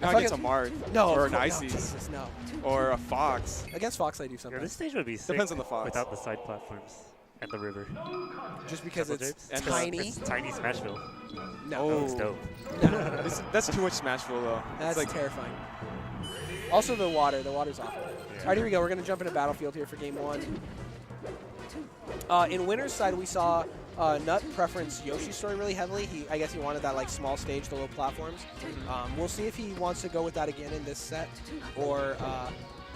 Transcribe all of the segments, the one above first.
Not against a Marth. No. Or an no, Ices. Jesus, no. Or a Fox. Against Fox, I do Yeah, something. this stage would be sick Depends on the Fox. without the side platforms and the river. Just because Triple it's Japes. tiny. It's tiny Smashville. No. Oh, it's dope. No. That's too much Smashville, though. That's it's like, terrifying. Also, the water's awful. All right, here we go. We're going to jump into Battlefield here for game 1. In winner's side, we saw Nut preference Yoshi's story really heavily. I guess he wanted that like small stage, the low platforms. We'll see if he wants to go with that again in this set, or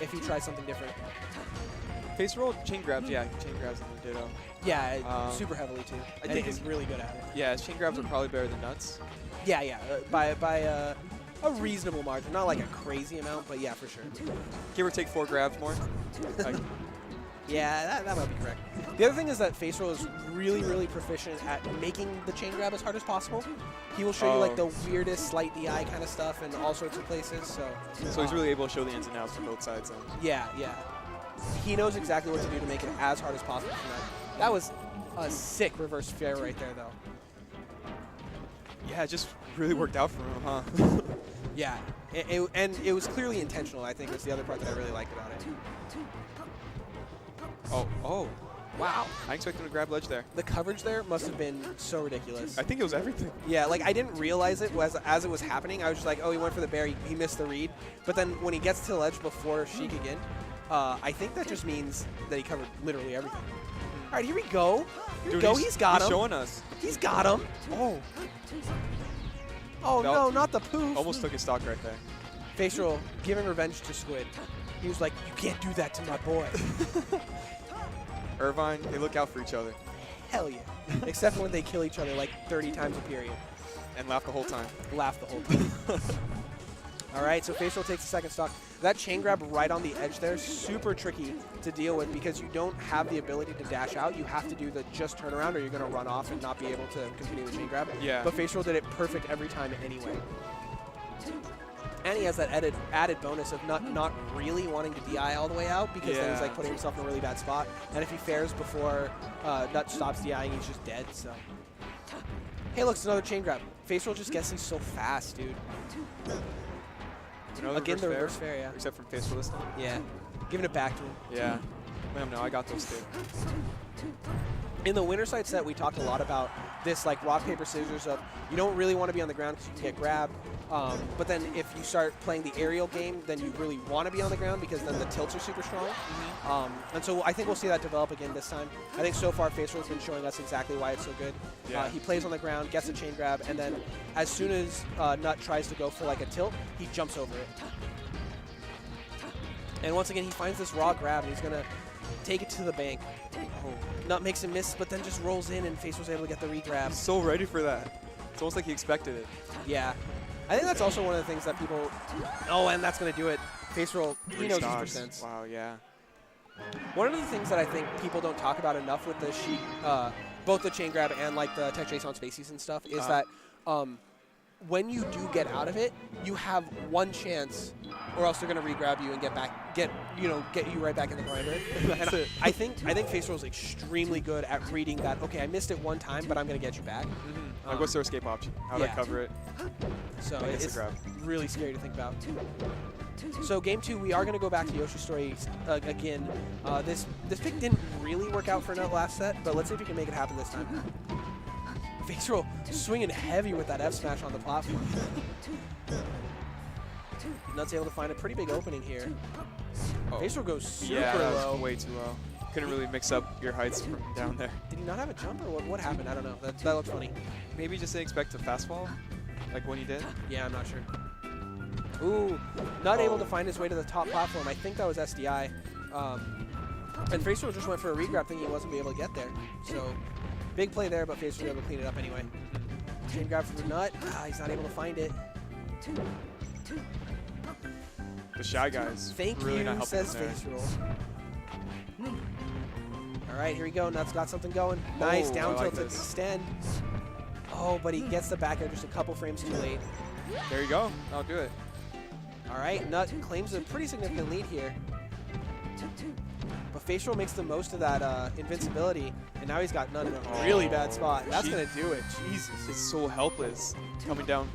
if he tries something different. Faceroll, chain grabs, yeah, chain grabs in the Ditto. Yeah, super heavily too. I think he's really good at it. Yeah, his chain grabs are probably better than Nuts. Yeah, by a reasonable margin. Not like a crazy amount, but yeah, for sure. Give or take 4 grabs more. Like, yeah, that might be correct. The other thing is that Faceroll is really, really proficient at making the chain grab as hard as possible. He will show you like the weirdest slight DI kind of stuff in all sorts of places. So he's really able to show the ins and outs from both sides. Then. Yeah. He knows exactly what to do to make it as hard as possible for that. That was a sick reverse fair right there, though. Yeah, it just really worked out for him, huh? Yeah, and it was clearly intentional, I think, was the other part that I really liked about it. Oh. Wow. I expected him to grab ledge there. The coverage there must have been so ridiculous. I think it was everything. Yeah, like I didn't realize it as it was happening. I was just like, oh, he went for the bear, he missed the read. But then when he gets to the ledge before Sheik again, I think that just means that he covered literally everything. All right, here we go. Here we go. He's got him. He's showing us. He's got him. Oh. Oh, no, not the poof. Almost took his stock right there. Faceroll giving revenge to Squid. He was like, you can't do that to my boy. Irvine, they look out for each other. Hell yeah. Except when they kill each other like 30 times a period. And laugh the whole time. Laugh the whole time. All right, so Faceroll takes the second stock. That chain grab right on the edge there, super tricky to deal with because you don't have the ability to dash out. You have to do the just turnaround or you're going to run off and not be able to continue the chain grab. Yeah. But Faceroll did it perfect every time anyway. And he has that added bonus of not really wanting to DI all the way out because then he's like putting himself in a really bad spot. And if he fares before Nut stops DIing, he's just dead. So, hey, look, it's another chain grab. Faceroll just gets these so fast, dude. Again, the reverse fair, yeah. Except from Faceroll this time. Yeah, giving it back to him. Yeah. Let him know I got those two. In the winner side set, we talked a lot about this like rock, paper, scissors of you don't really want to be on the ground because you can get grabbed. But then if you start playing the aerial game, then you really want to be on the ground because then the tilts are super strong. And so I think we'll see that develop again this time. I think so far Faceroll's been showing us exactly why it's so good. Yeah. He plays on the ground, gets a chain grab, and then as soon as Nut tries to go for like a tilt, he jumps over it. And once again, he finds this raw grab, and he's going to take it to the bank. Oh. Nut makes him miss, but then just rolls in, and Faceroll's able to get the re-grab. He's so ready for that. It's almost like he expected it. Yeah. I think that's also one of the things that people... Oh, and that's going to do it. Faceroll, he knows his percents. Wow, yeah. One of the things that I think people don't talk about enough with the Sheik, both the chain grab and like the tech chase on spaces and stuff, is that when you do get out of it, you have one chance, or else they're going to re-grab you and get you right back in the grinder. And I think Faceroll's extremely good at reading that. Okay, I missed it one time, but I'm going to get you back. Like, what's their escape option? How to cover it? So it's really scary to think about. So game 2, we are going to go back to Yoshi's story again. This pick didn't really work out for Nut last set, but let's see if we can make it happen this time. Faceroll swinging heavy with that F smash on the platform. Nut's able to find a pretty big opening here. Faceroll goes super low. Way too low. Couldn't really mix up your heights from down there. Did he not have a jump or what happened? I don't know. That looks funny. Maybe just didn't expect a fast fall, like when he did. Yeah, I'm not sure. Ooh, not able to find his way to the top platform. I think that was SDI. And Faceroll just went for a re-grab thinking he wasn't going to be able to get there. So big play there, but Faceroll was able to clean it up anyway. Chain grab for Nut. He's not able to find it. The Shy Guys. Thank really you, not says Faceroll. All right, here we go. Nut's got something going. Nice down tilt to extend. Oh, but he gets the back air just a couple frames too late. There you go. I'll do it. All right, Nut claims a pretty significant lead here. But Faceroll makes the most of that invincibility, and now he's got Nut in a really bad spot. That's going to do it. Jesus. It's so helpless coming down.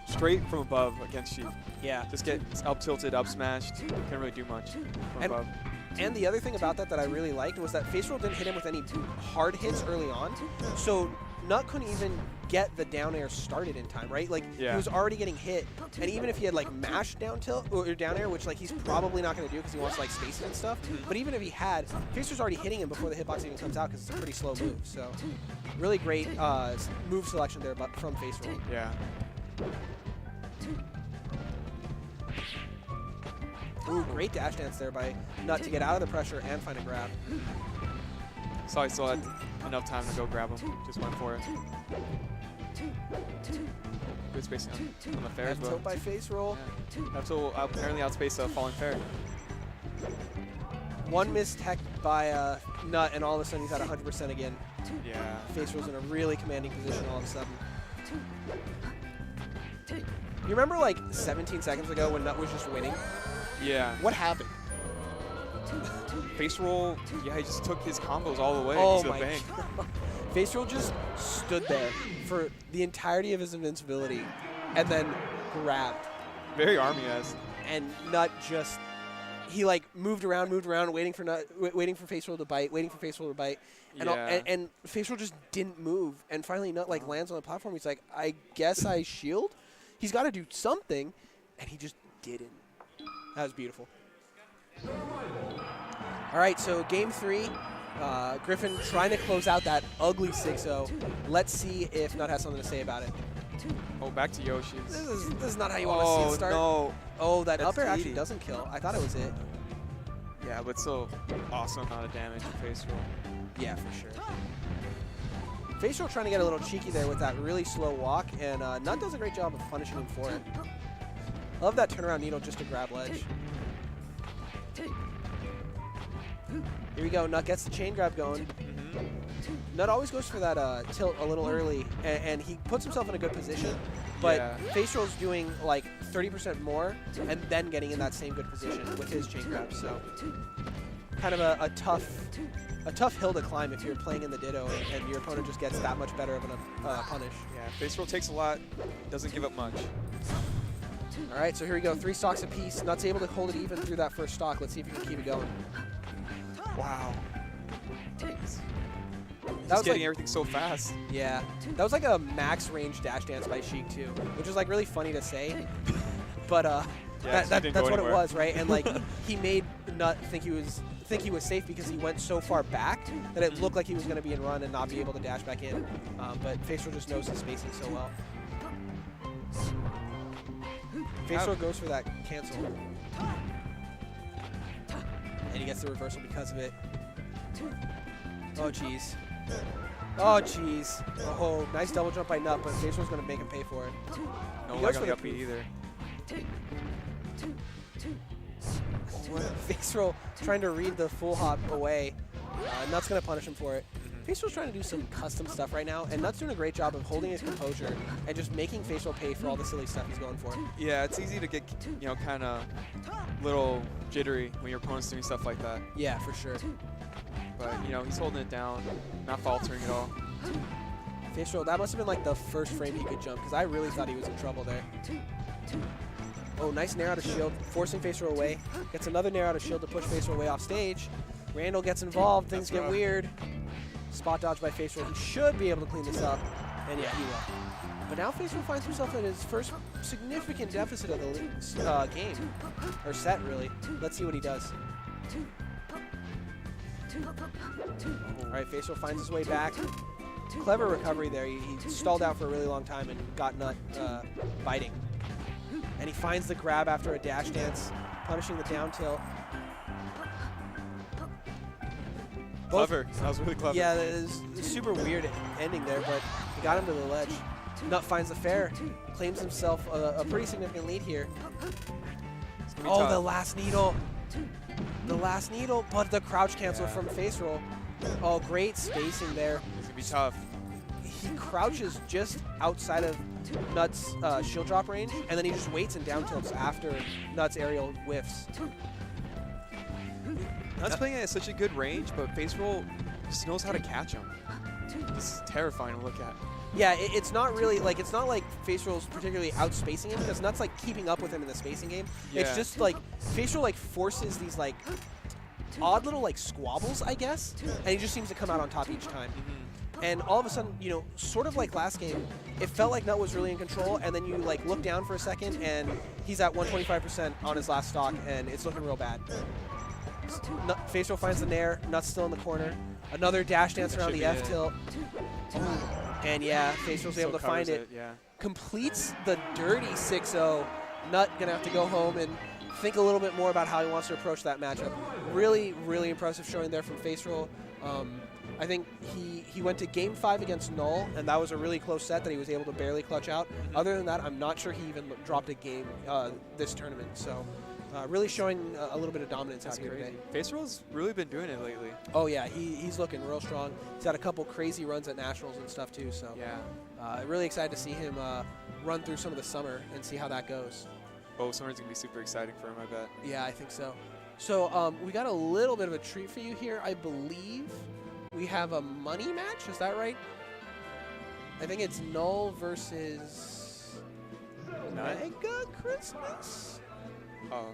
straight from above against Sheik. Yeah. Just get up tilted, up smashed. Can't really do much from above. And the other thing about that I really liked was that Faceroll didn't hit him with any hard hits early on, so Nut couldn't even get the down air started in time, right? Like, he was already getting hit, and even if he had, like, mashed down tilt or down air, which, like, he's probably not going to do because he wants to, like, space it and stuff, but even if he had, Facer's already hitting him before the hitbox even comes out because it's a pretty slow move, so really great move selection there from Faceroll. Yeah. Ooh, great dash dance there by Nut to get out of the pressure and find a grab. So I still had enough time to go grab him. Just went for it. Good spacing on the fair as well. Tilt by Faceroll. Yeah. Have to apparently outspace a falling fair. One missed tech by Nut, and all of a sudden he's at 100% again. Yeah. Faceroll's in a really commanding position all of a sudden. You remember like 17 seconds ago when Nut was just winning? Yeah. What happened? Faceroll, yeah, he just took his combos all the way Oh to the my bank. God. Faceroll just stood there for the entirety of his invincibility and then grabbed. Very Army-esque. And Nut just, he like moved around, waiting for Faceroll to bite, and Faceroll just didn't move. And finally Nut like lands on the platform. He's like, I guess I shield? He's got to do something, and he just didn't. That was beautiful. All right, so game 3, Griffin trying to close out that ugly 6-0. Let's see if Nut has something to say about it. Oh, back to Yoshi's. This is not how you want to see it start. No. Oh, that That's up air actually greedy. doesn't kill. I thought it was it. Yeah, but still awesome amount of damage to Faceroll. Yeah, for sure. Faceroll trying to get a little cheeky there with that really slow walk, and Nut does a great job of punishing him for it. Love that turnaround needle just to grab ledge. Here we go. Nut gets the chain grab going. Nut always goes for that tilt a little early, and he puts himself in a good position. But Faceroll's doing like 30% more and then getting in that same good position with his chain grab. So kind of a tough hill to climb if you're playing in the Ditto and your opponent just gets that much better of a punish. Yeah, Faceroll takes a lot, doesn't give up much. All right, so here we go. 3 stocks apiece. Nut's able to hold it even through that first stock. Let's see if he can keep it going. Wow. That was getting like, everything so fast. Yeah, that was like a max range dash dance by Sheik too, which is like really funny to say, but that's what it was, right? And like he made Nut think he was safe because he went so far back that it looked like he was going to be in run and not be able to dash back in. But Faceroll just knows his spacing so well. Faceroll goes for that cancel, and he gets the reversal because of it. Oh jeez. Oh jeez. Oh, nice double jump by Nut, but Faceroll's going to make him pay for it. No He leg goes on for the the up B either. Faceroll trying to read the full hop away. Nut's going to punish him for it. Faceroll's trying to do some custom stuff right now, and Nut's doing a great job of holding his composure and just making Faceroll pay for all the silly stuff he's going for. Yeah, it's easy to get, kind of little jittery when your opponent's doing stuff like that. Yeah, for sure. But, he's holding it down, not faltering at all. Faceroll, that must have been like the first frame he could jump, because I really thought he was in trouble there. Oh, nice nair out of shield, forcing Faceroll away. Gets another nair out of shield to push Faceroll away off stage. Randall gets involved, things get weird. Spot dodge by Faceroll. He should be able to clean this up, and yeah, he will. But now Faceroll finds himself at his first significant deficit of the game, or set really. Let's see what he does. All right, Faceroll finds his way back. Clever recovery there. He stalled out for a really long time and got Nut biting. And he finds the grab after a dash dance, punishing the down tilt. Clever. That was really clever. Yeah, it was super weird ending there, but he got him to the ledge. Nut finds the fair, claims himself a pretty significant lead here. Oh, tough. the last needle. The last needle, but the crouch cancel from Faceroll. Oh, great spacing there. It's going to be tough. He crouches just outside of Nut's shield drop range, and then he just waits and down tilts after Nut's aerial whiffs. Nut's playing at such a good range, but Faceroll just knows how to catch him. This is terrifying to look at. Yeah, it's not really like Faceroll's particularly outspacing him because Nut's like keeping up with him in the spacing game. Yeah. It's just like Faceroll like forces these like odd little like squabbles, I guess, and he just seems to come out on top each time. And all of a sudden, you know, sort of like last game, it felt like Nut was really in control, and then you like look down for a second, and he's at 125% on his last stock, and it's looking real bad. Faceroll finds the nair, Nut's still in the corner. Another dash dance around the F tilt. And yeah, Faceroll's able to find it. Yeah. Completes the dirty 6-0. Nut gonna have to go home and think a little bit more about how he wants to approach that matchup. Really, really impressive showing there from Faceroll. I think he went to Game 5 against Null, and that was a really close set that he was able to barely clutch out. Other than that, I'm not sure he even dropped a game this tournament. So really showing a little bit of dominance out here today. Faceroll's really been doing it lately. Oh yeah, he's looking real strong. He's had a couple crazy runs at Nationals and stuff too. So Yeah. really excited to see him run through some of the summer and see how that goes. Oh, summer's going to be super exciting for him, I bet. Yeah, I think so. So we got a little bit of a treat for you here. I believe we have a money match. Is that right? I think it's Null versus Mega Christmas. Oh.